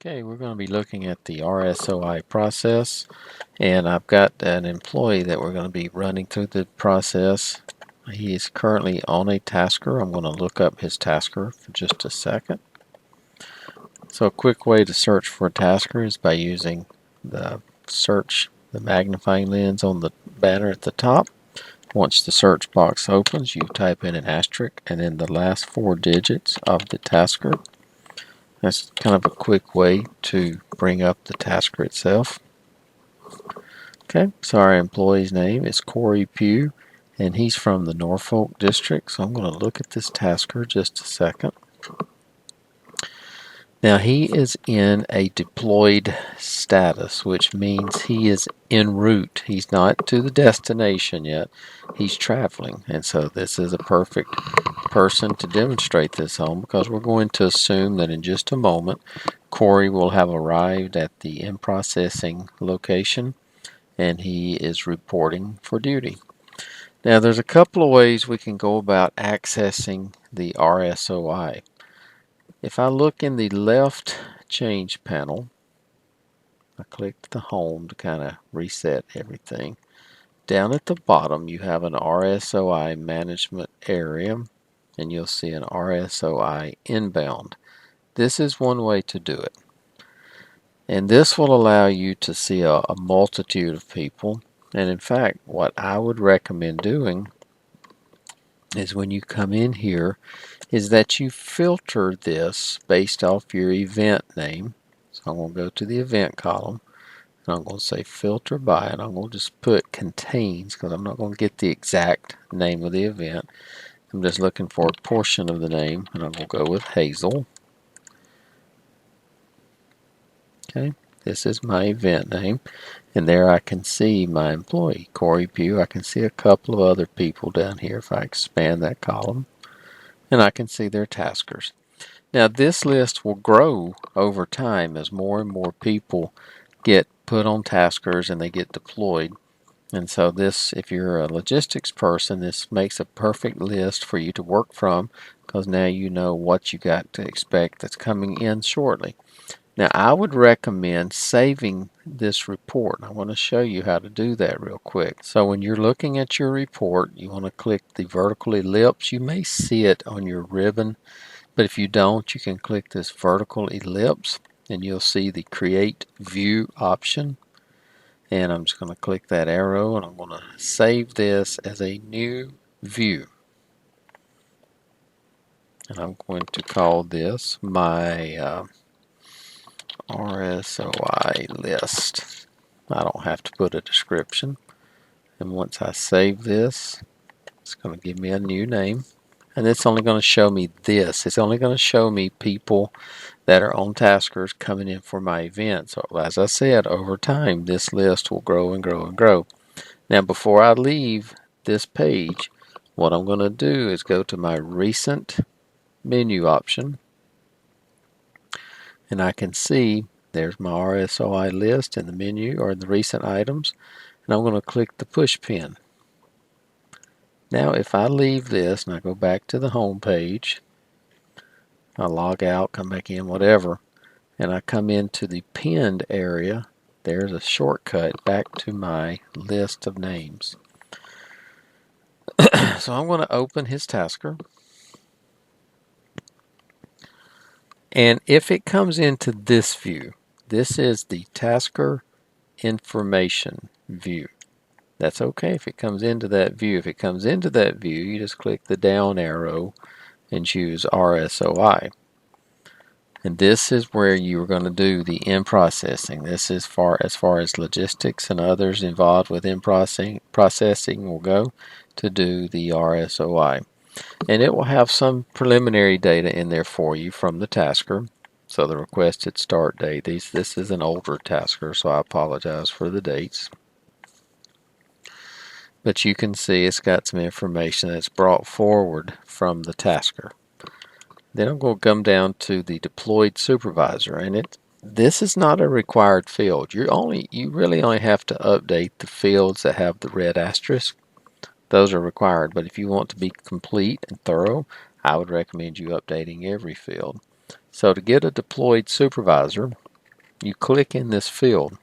Okay, we're going to be looking at the RSOI process, and I've got an employee that we're going to be running through the process. He is currently on a tasker. I'm going to look up his tasker for just a second. So a quick way to search for a tasker is by using the magnifying lens on the banner at the top. Once the search box opens, you type in an asterisk and then the last 4 digits of the tasker. That's kind of a quick way to bring up the tasker itself. Okay, so our employee's name is Corey Pugh, and he's from the Norfolk district. So I'm going to look at this tasker just a second. Now he is in a deployed status, which means he is en route. He's not to the destination yet. He's traveling, and so this is a perfect person to demonstrate this on, because we're going to assume that in just a moment Corey will have arrived at the in-processing location and he is reporting for duty. Now there's a couple of ways we can go about accessing the RSOI. If I look in the left change panel, I clicked the home to kind of reset everything. Down at the bottom you have an RSOI management area, and you'll see an RSOI inbound. This is one way to do it. And this will allow you to see a multitude of people. And in fact, what I would recommend doing is when you come in here is that you filter this based off your event name. So I'm going to go to the event column and I'm going to say filter by, and I'm going to just put contains, because I'm not going to get the exact name of the event. I'm just looking for a portion of the name, and I'm going to go with Hazel. Okay, this is my event name, and there I can see my employee, Corey Pugh. I can see a couple of other people down here if I expand that column, and I can see their taskers. Now this list will grow over time as more and more people get put on taskers and they get deployed. And so this, if you're a logistics person, this makes a perfect list for you to work from, because now you know what you got to expect that's coming in shortly. Now I would recommend saving this report. I want to show you how to do that real quick. So when you're looking at your report, you want to click the vertical ellipse. You may see it on your ribbon, but if you don't, you can click this vertical ellipse and you'll see the create view option. And I'm just going to click that arrow and I'm going to save this as a new view. And I'm going to call this my RSOI list. I don't have to put a description. And once I save this, it's going to give me a new name. And it's only going to show me this. It's only going to show me people that are on taskers coming in for my event. So as I said, over time, this list will grow and grow and grow. Now before I leave this page, what I'm going to do is go to my recent menu option, and I can see there's my RSOI list in the menu, or the recent items, and I'm going to click the push pin. Now if I leave this and I go back to the home page, I log out, come back in, whatever, and I come into the pinned area, there's a shortcut back to my list of names. So I'm going to open his tasker, and if it comes into this view, this is the tasker information view. That's okay if it comes into that view. If it comes into that view, you just click the down arrow and choose RSOI. And this is where you're going to do the in-processing. This is as far as logistics and others involved with in-processing will go to do the RSOI. And it will have some preliminary data in there for you from the tasker. So the requested start date. This is an older tasker, so I apologize for the dates. But you can see it's got some information that's brought forward from the tasker. Then I'm going to come down to the deployed supervisor, and this is not a required field. You really only have to update the fields that have the red asterisk. Those are required, but if you want to be complete and thorough, I would recommend you updating every field. So to get a deployed supervisor, you click in this field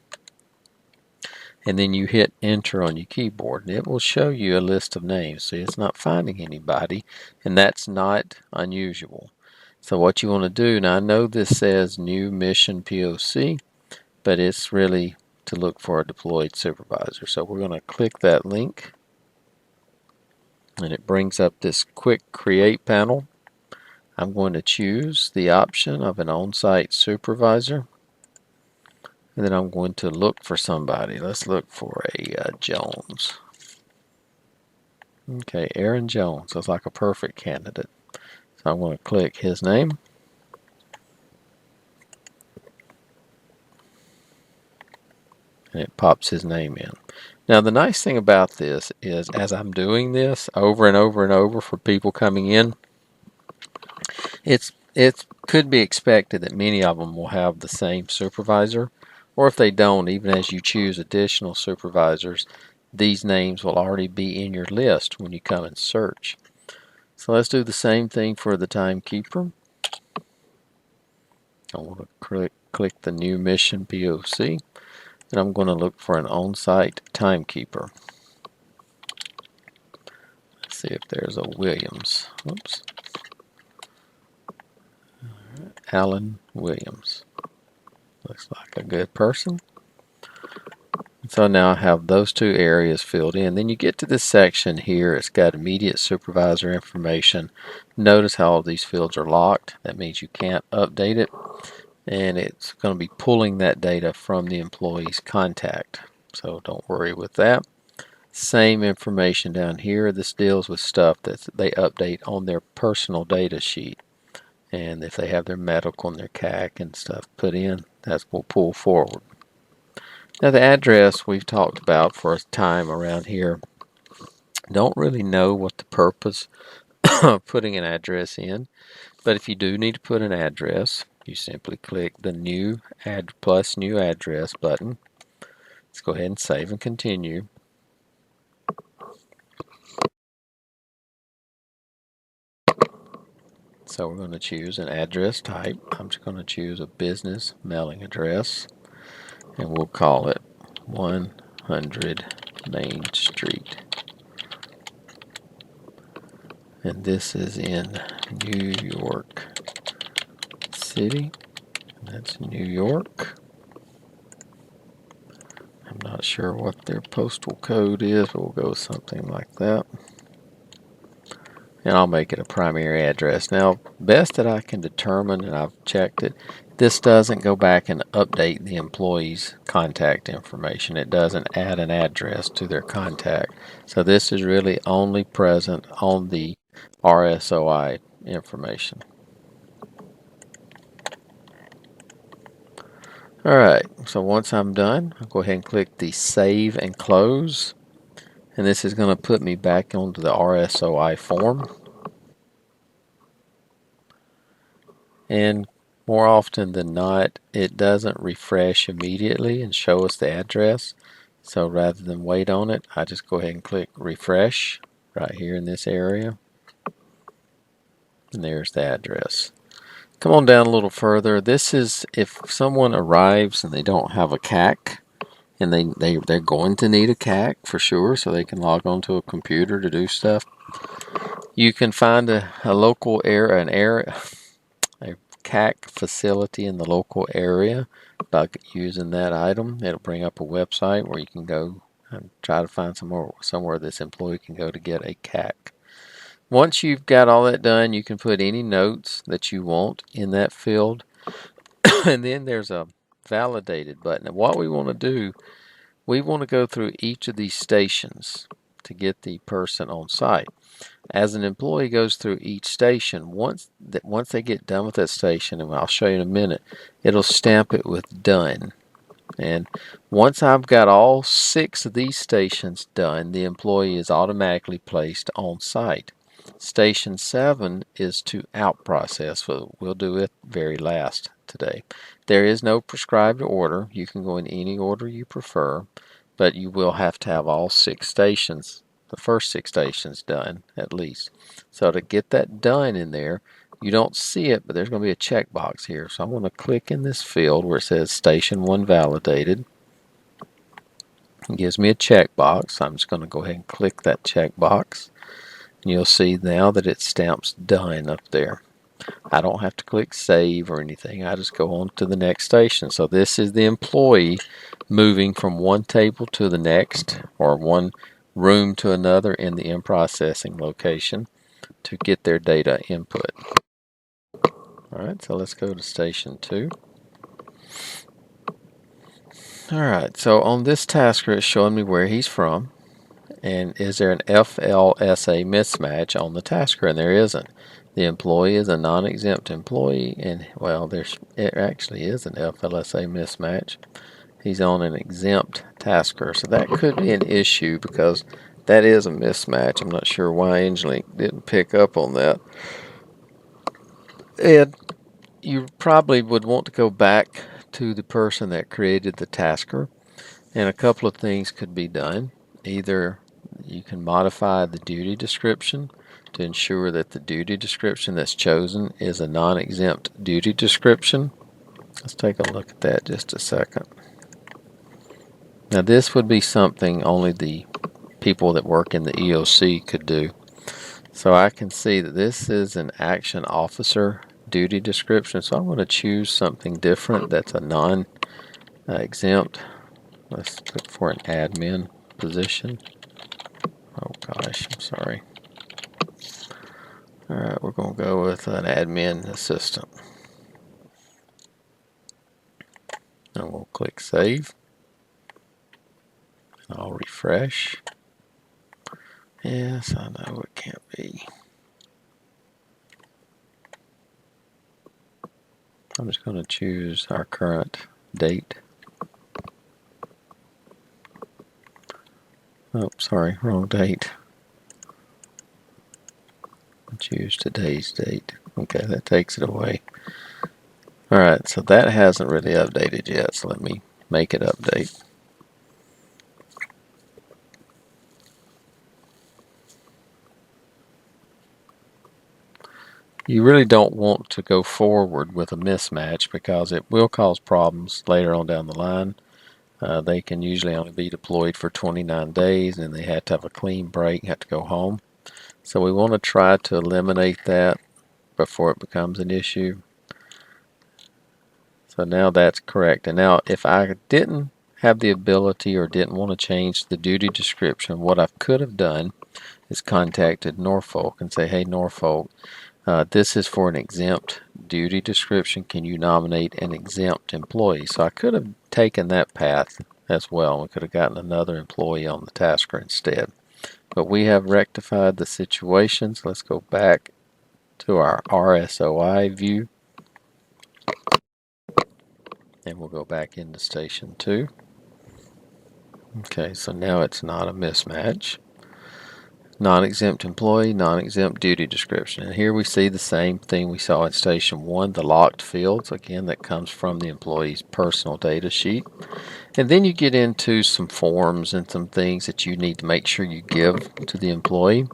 and then you hit enter on your keyboard, and it will show you a list of names. See, it's not finding anybody, and that's not unusual. So what you want to do, now I know this says new mission POC, but it's really to look for a deployed supervisor. So we're going to click that link, and it brings up this quick create panel. I'm going to choose the option of an on-site supervisor, and then I'm going to look for somebody. Let's look for a Jones. Okay, Aaron Jones looks like a perfect candidate. So I'm going to click his name. And it pops his name in. Now the nice thing about this is, as I'm doing this over and over and over for people coming in, it could be expected that many of them will have the same supervisor, or if they don't, even as you choose additional supervisors, these names will already be in your list when you come and search. So let's do the same thing for the timekeeper. I want to click the new mission POC, and I'm going to look for an on-site timekeeper. Let's see if there's a Williams. Oops. Alan Williams. Looks like a good person. So now I have those two areas filled in. Then you get to this section here. It's got immediate supervisor information. Notice how all these fields are locked. That means you can't update it. And it's going to be pulling that data from the employee's contact. So don't worry with that. Same information down here. This deals with stuff that they update on their personal data sheet. And if they have their medical and their CAC and stuff put in, that will pull forward. Now the address we've talked about for a time around here. Don't really know what the purpose of putting an address in, but if you do need to put an address, you simply click the new address button. Let's go ahead and save and continue. So we're going to choose an address type. I'm just going to choose a business mailing address, and we'll call it 100 Main Street. And this is in New York City. That's New York. I'm not sure what their postal code is, but we'll go with something like that. And I'll make it a primary address. Now, best that I can determine, and I've checked it, this doesn't go back and update the employee's contact information. It doesn't add an address to their contact. So this is really only present on the RSOI information. Alright, so once I'm done, I'll go ahead and click the Save and Close. And this is going to put me back onto the RSOI form. And more often than not, it doesn't refresh immediately and show us the address. So rather than wait on it, I just go ahead and click refresh right here in this area. And there's the address. Come on down a little further. This is if someone arrives and they don't have a CAC, and they're going to need a CAC for sure, so they can log onto a computer to do stuff. You can find a local area, a CAC facility in the local area by using that item. It'll bring up a website where you can go and try to find somewhere this employee can go to get a CAC. Once you've got all that done, you can put any notes that you want in that field. And then there's a validated button. And what we want to do, we want to go through each of these stations to get the person on site. As an employee goes through each station, once they get done with that station, and I'll show you in a minute, it'll stamp it with done. And once I've got all 6 of these stations done, the employee is automatically placed on site. Station 7 is to out process, so we'll do it very last today. There is no prescribed order. You can go in any order you prefer, but you will have to have all 6 stations, the first 6 stations done at least. So to get that done in there, You don't see it, but there's going to be a checkbox here. So I'm going to click in this field where it says Station 1 validated. It gives me a checkbox. So I'm just going to go ahead and click that checkbox. And you'll see now that it stamps done up there. I don't have to click save or anything. I just go on to the next station. So this is the employee moving from one table to the next, or one room to another in the in-processing location to get their data input. Alright, so let's go to station 2. Alright, so on this tasker it's showing me where he's from, and is there an FLSA mismatch on the tasker, and there isn't. The employee is a non-exempt employee, and well, it actually is an FLSA mismatch. He's on an exempt tasker, so that could be an issue because that is a mismatch. I'm not sure why EngineLink didn't pick up on that. And you probably would want to go back to the person that created the tasker, and a couple of things could be done. Either you can modify the duty description to ensure that the duty description that's chosen is a non-exempt duty description. Let's take a look at that just a second. Now this would be something only the people that work in the EOC could do. So I can see that this is an action officer duty description, so I'm going to choose something different that's a non-exempt. Let's look for an admin position. Oh gosh, I'm sorry. Alright, we're going to go with an admin assistant. And we'll click save. I'll refresh. Yes, I know it can't be. I'm just going to choose our current date. Oh, sorry, wrong date. Choose today's date. Okay, that takes it away. Alright, so that hasn't really updated yet, so let me make it update. You really don't want to go forward with a mismatch because it will cause problems later on down the line. They can usually only be deployed for 29 days and they have to have a clean break and have to go home. So we want to try to eliminate that before it becomes an issue. So now that's correct. And now if I didn't have the ability or didn't want to change the duty description, what I could have done is contacted Norfolk and say, hey Norfolk, this is for an exempt duty description. Can you nominate an exempt employee? So I could have taken that path as well. We could have gotten another employee on the tasker instead. But we have rectified the situation. So let's go back to our RSOI view. And we'll go back into station 2. Okay, so now it's not a mismatch. Non-exempt employee, non-exempt duty description. And here we see the same thing we saw in station 1, the locked fields. Again, that comes from the employee's personal data sheet. And then you get into some forms and some things that you need to make sure you give to the employee.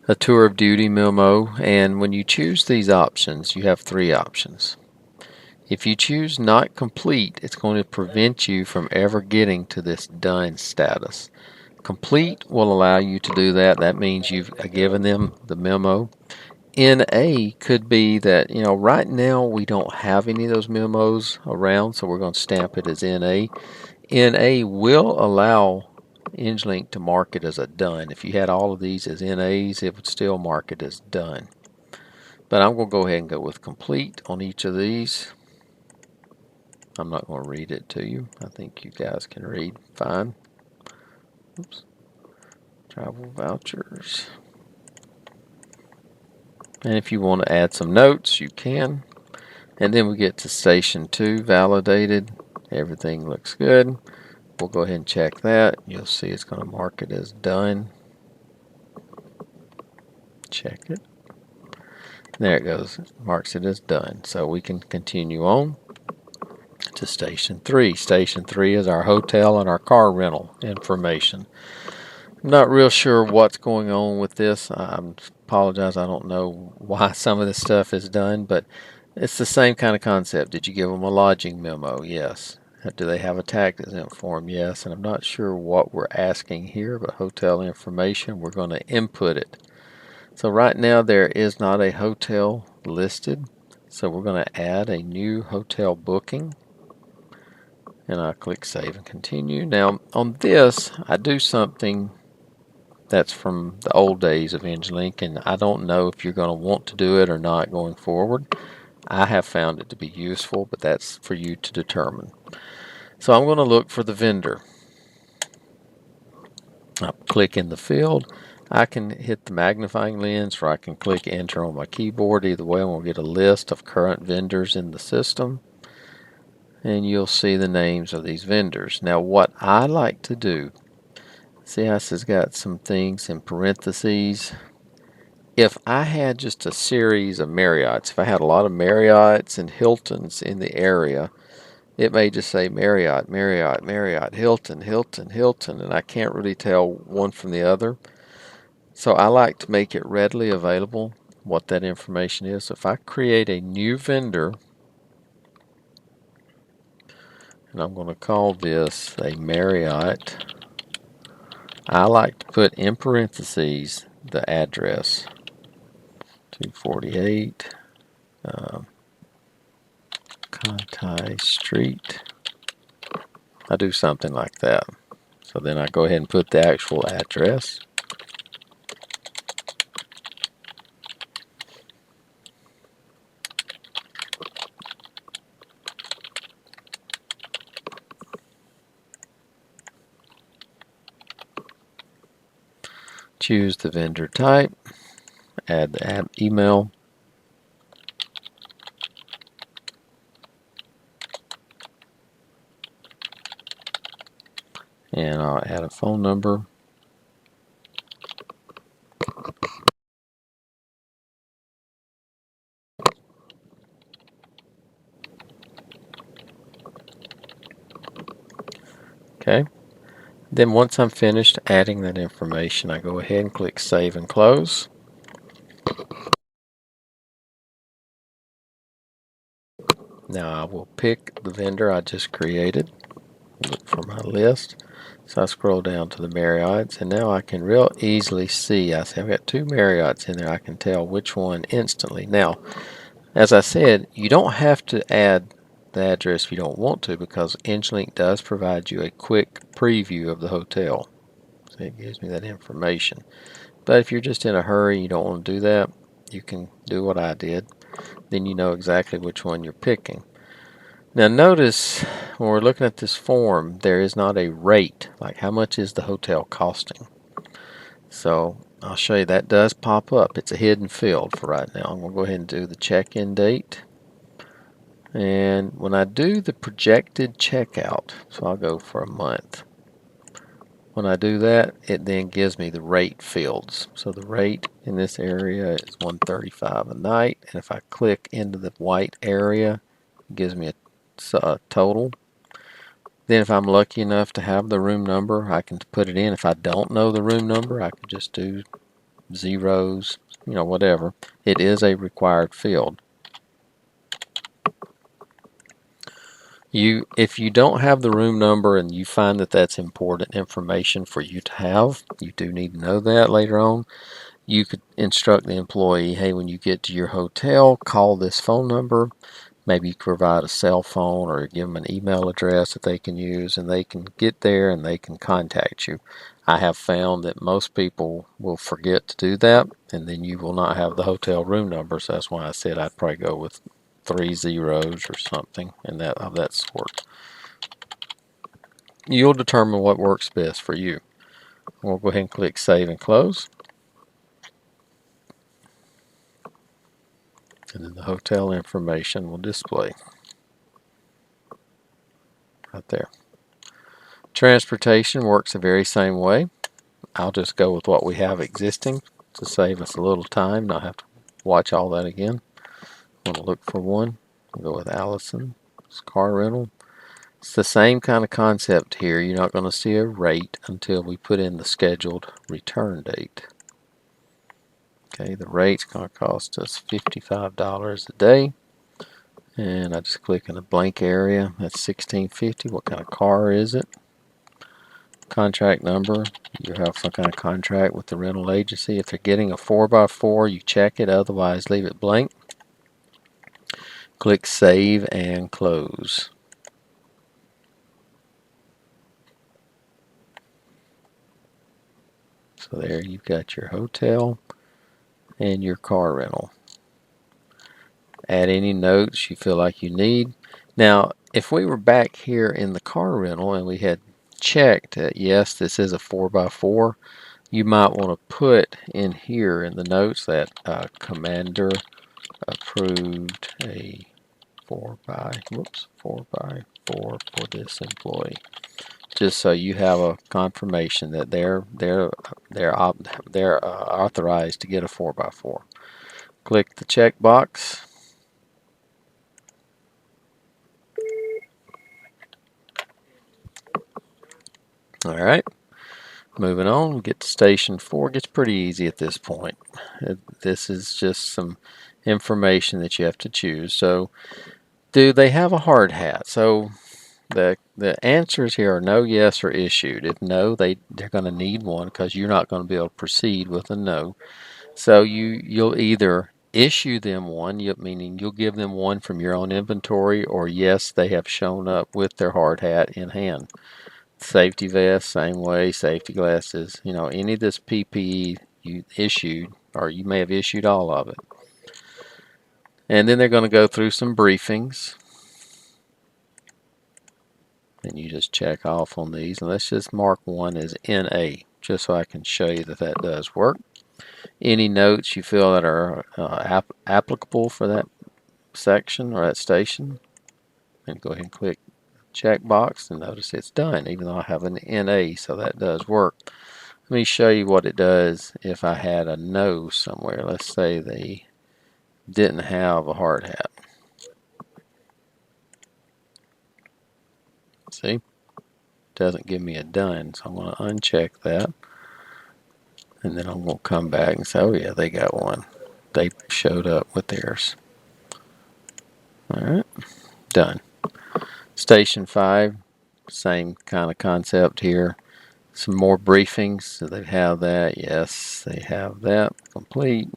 A tour of duty memo, and when you choose these options, you have 3 options. If you choose not complete, it's going to prevent you from ever getting to this done status. Complete will allow you to do that. That means you've given them the memo. NA could be that, right now we don't have any of those memos around, so we're going to stamp it as NA. NA will allow EngineLink to mark it as a done. If you had all of these as NAs, it would still mark it as done. But I'm going to go ahead and go with complete on each of these. I'm not going to read it to you. I think you guys can read fine. Oops. Travel vouchers. And if you want to add some notes, you can. And then we get to station 2, validated. Everything looks good. We'll go ahead and check that. You'll see it's going to mark it as done. Check it. There it goes. It marks it as done. So we can continue on to station 3. Station 3 is our hotel and our car rental information. I'm not real sure what's going on with this. I'm apologize. I don't know why some of this stuff is done, but it's the same kind of concept. Did you give them a lodging memo? Yes. Do they have a tax exempt form? Yes. And I'm not sure what we're asking here, but hotel information, we're going to input it. So right now there is not a hotel listed. So we're going to add a new hotel booking. And I'll click Save and Continue. Now on this, I do something that's from the old days of EngLink, and I don't know if you're going to want to do it or not going forward. I have found it to be useful, but that's for you to determine. So I'm going to look for the vendor. I'll click in the field. I can hit the magnifying lens, or I can click Enter on my keyboard. Either way, I'm going to get a list of current vendors in the system, and you'll see the names of these vendors. Now what I like to do, see how this has got some things in parentheses. If I had just a series of Marriotts, if I had a lot of Marriotts and Hiltons in the area, it may just say Marriott, Marriott, Marriott, Hilton, Hilton, Hilton, and I can't really tell one from the other. So I like to make it readily available what that information is. So if I create a new vendor, and I'm going to call this a Marriott, I like to put in parentheses the address, 248 Conti Street. I do something like that. So then I go ahead and put the actual address. Choose the vendor type, add the app email, and I'll add a phone number. Okay. Then once I'm finished adding that information, I go ahead and click Save and Close. Now I will pick the vendor I just created, look for my list. So I scroll down to the Marriotts, and now I can real easily see, I've got two Marriotts in there. I can tell which one instantly. Now, as I said, you don't have to add the address if you don't want to, because EngLink does provide you a quick preview of the hotel. So it gives me that information. But if you're just in a hurry, you don't want to do that, you can do what I did. Then you know exactly which one you're picking. Now notice when we're looking at this form, there is not a rate, like how much is the hotel costing. So I'll show you that does pop up. It's a hidden field for right now. I'm going to go ahead and do the check-in date. And when I do the projected checkout, so I'll go for a month. When I do that, it then gives me the rate fields. So the rate in this area is $135 a night. And if I click into the white area, it gives me a total. Then if I'm lucky enough to have the room number, I can put it in. If I don't know the room number, I can just do zeros, whatever. It is a required field. If you don't have the room number and you find that that's important information for you to have, you do need to know that later on, you could instruct the employee, hey, when you get to your hotel, call this phone number. Maybe you can provide a cell phone or give them an email address that they can use, and they can get there and they can contact you. I have found that most people will forget to do that, and then you will not have the hotel room number. So that's why I said I'd probably go with 3 zeros or something and that of that sort. You'll determine what works best for you. We'll go ahead and click Save and Close. And then the hotel information will display right there. Transportation works the very same way. I'll just go with what we have existing to save us a little time, not have to watch all that again. I'm going to look for one. I'll go with Allison's car rental. It's the same kind of concept here. You're not going to see a rate until we put in the scheduled return date. Okay, the rate's going to cost us $55 a day. And I just click in a blank area. That's $16.50. What kind of car is it? Contract number. You have some kind of contract with the rental agency. If they're getting a 4x4, you check it. Otherwise, leave it blank. Click Save and Close. So there you've got your hotel and your car rental. Add any notes you feel like you need. Now, if we were back here in the car rental and we had checked that yes, this is a 4x4, you might want to put in here in the notes that Commander approved a 4x4 for this employee, just so you have a confirmation that they're authorized to get a 4x4. Click the check box. All right, moving on, get to station 4. It gets pretty easy at this point. This is just some information that you have to choose. So, do they have a hard hat? So the answers here are no, yes, or issued. If no, they're going to need one because you're not going to be able to proceed with a no. So you'll either issue them one, meaning you'll give them one from your own inventory, or yes, they have shown up with their hard hat in hand. Safety vest, same way. Safety glasses, any of this PPE you issued, or you may have issued all of it. And then they're going to go through some briefings. And you just check off on these. And let's just mark one as NA, just so I can show you that that does work. Any notes you feel that are applicable for that section or that station, and go ahead and click checkbox, and notice it's done, even though I have an NA, so that does work. Let me show you what it does if I had a no somewhere. Let's say they didn't have a hard hat. See? Doesn't give me a done, so I'm going to uncheck that. And then I'm going to come back and say, oh yeah, they got one. They showed up with theirs. Alright, done. Station 5, same kind of concept here. Some more briefings. So they have that. Yes, they have that. Complete.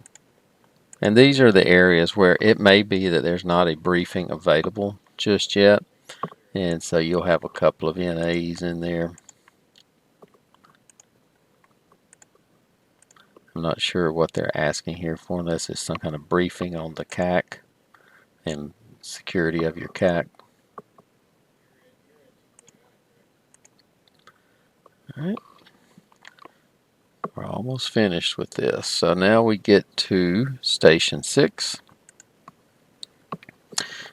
And these are the areas where it may be that there's not a briefing available just yet. And so you'll have a couple of NAs in there. I'm not sure what they're asking here for, unless it's some kind of briefing on the CAC and security of your CAC. Alright, we're almost finished with this. So now we get to Station 6.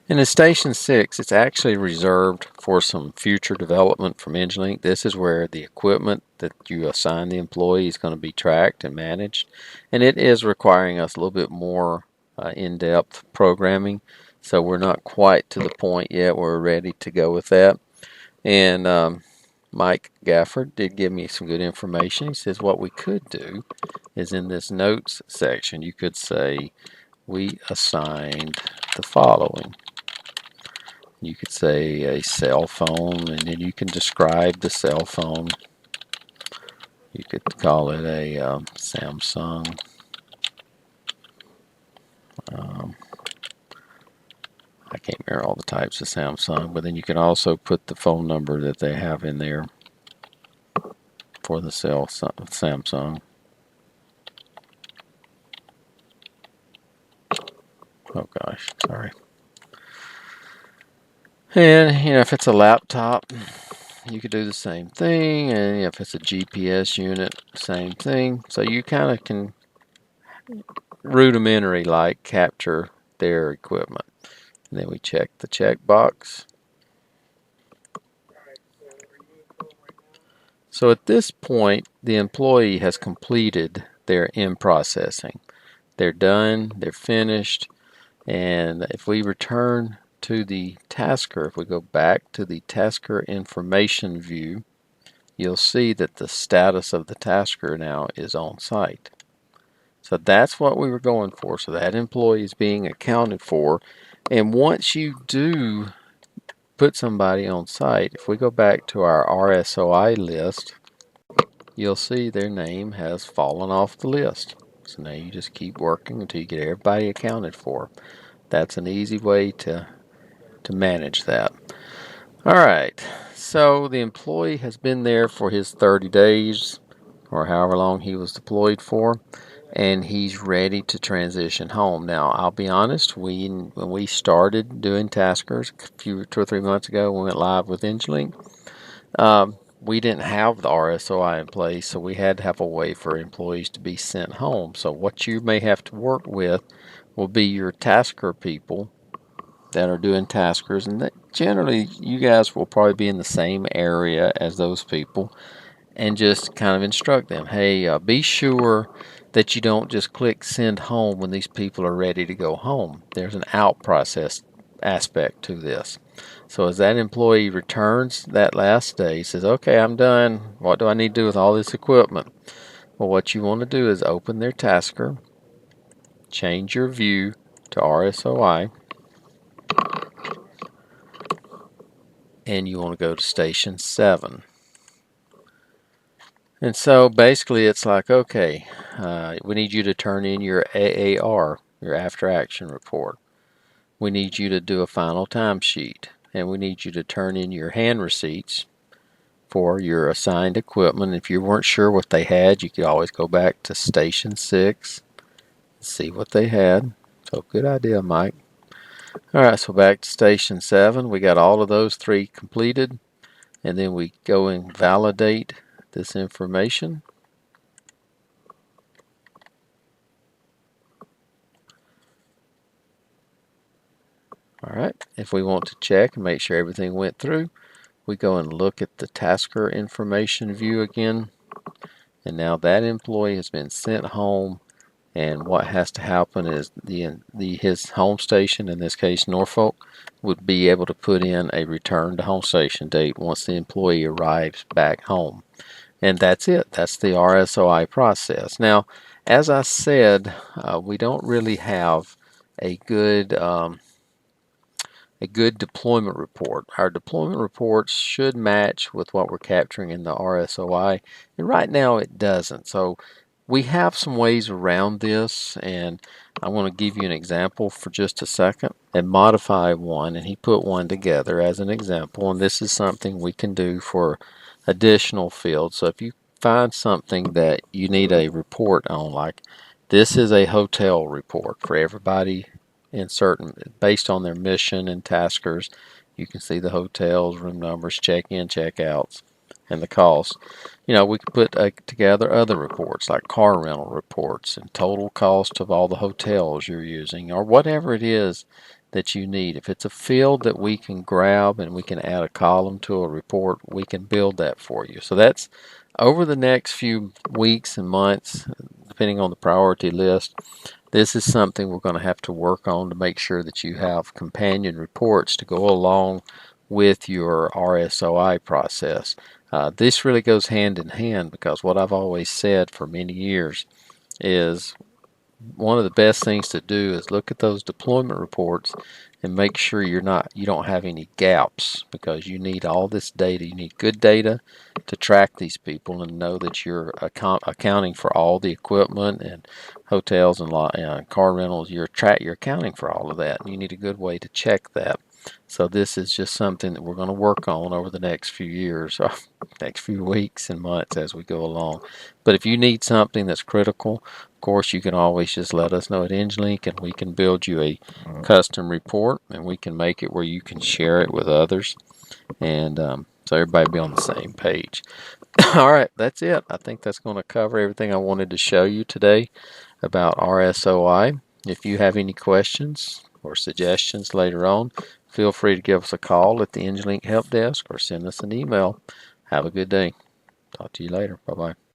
And in Station 6, it's actually reserved for some future development from EngineLink. This is where the equipment that you assign the employee is going to be tracked and managed. And it is requiring us a little bit more in-depth programming. So we're not quite to the point yet where we're ready to go with that. And Mike Gafford did give me some good information. He says what we could do is in this notes section, you could say, we assigned the following. You could say a cell phone, and then you can describe the cell phone. You could call it a Samsung. I can't remember all the types of Samsung, but then you can also put the phone number that they have in there for the Samsung. Oh gosh, sorry. And if it's a laptop, you could do the same thing, and if it's a GPS unit, same thing. So you kind of can rudimentary like capture their equipment. And then we check the checkbox. So at this point, the employee has completed their in-processing. They're done, they're finished, and if we return to the tasker, if we go back to the tasker information view, you'll see that the status of the tasker now is on site. So that's what we were going for. So that employee is being accounted for. And once you do put somebody on site, if we go back to our RSOI list, you'll see their name has fallen off the list. So now you just keep working until you get everybody accounted for. That's an easy way to manage that. All right, so the employee has been there for his 30 days or however long he was deployed for, and he's ready to transition home. Now, I'll be honest, when we started doing Taskers a few 2 or 3 months ago, we went live with EngineLink. We didn't have the RSOI in place, so we had to have a way for employees to be sent home. So what you may have to work with will be your Tasker people that are doing Taskers, and that generally you guys will probably be in the same area as those people, and just kind of instruct them, hey, be sure that you don't just click send home when these people are ready to go home. There's an out process aspect to this. So as that employee returns that last day, he says, okay, I'm done. What do I need to do with all this equipment? Well, what you want to do is open their Tasker, change your view to RSOI, and you want to go to Station 7. And so basically it's like, okay, we need you to turn in your AAR, your after action report. We need you to do a final timesheet, and we need you to turn in your hand receipts for your assigned equipment. If you weren't sure what they had, you could always go back to Station 6 and see what they had. So good idea, Mike. All right, so back to Station 7. We got all of those 3 completed, and then we go and validate this information. All right, if we want to check and make sure everything went through, we go and look at the Tasker information view again. And now that employee has been sent home, and what has to happen is his home station, in this case Norfolk, would be able to put in a return to home station date once the employee arrives back home. And that's it. That's the RSOI process. Now, as I said, we don't really have a good deployment report. Our deployment reports should match with what we're capturing in the RSOI, and right now it doesn't. So we have some ways around this, and I want to give you an example for just a second and modify one, and he put one together as an example, and this is something we can do for additional fields. So if you find something that you need a report on, like this is a hotel report for everybody in certain, based on their mission and taskers. You can see the hotels, room numbers, check-in, check-outs, and the cost. We could put together other reports like car rental reports and total cost of all the hotels you're using, or whatever it is that you need. If it's a field that we can grab and we can add a column to a report, we can build that for you. So that's over the next few weeks and months, depending on the priority list. This is something we're going to have to work on to make sure that you have companion reports to go along with your RSOI process. This really goes hand in hand, because what I've always said for many years is one of the best things to do is look at those deployment reports and make sure you don't have any gaps, because you need all this data. You need good data to track these people and know that you're accounting for all the equipment and hotels and car rentals. You're accounting for all of that, and you need a good way to check that. So this is just something that we're going to work on over the next few years, or next few weeks and months as we go along. But if you need something that's critical, of course, you can always just let us know at EngineLink, and we can build you a custom report, and we can make it where you can share it with others, and so everybody be on the same page. All right, that's it. I think that's going to cover everything I wanted to show you today about RSOI. If you have any questions or suggestions later on, feel free to give us a call at the EngineLink Help Desk or send us an email. Have a good day. Talk to you later. Bye-bye.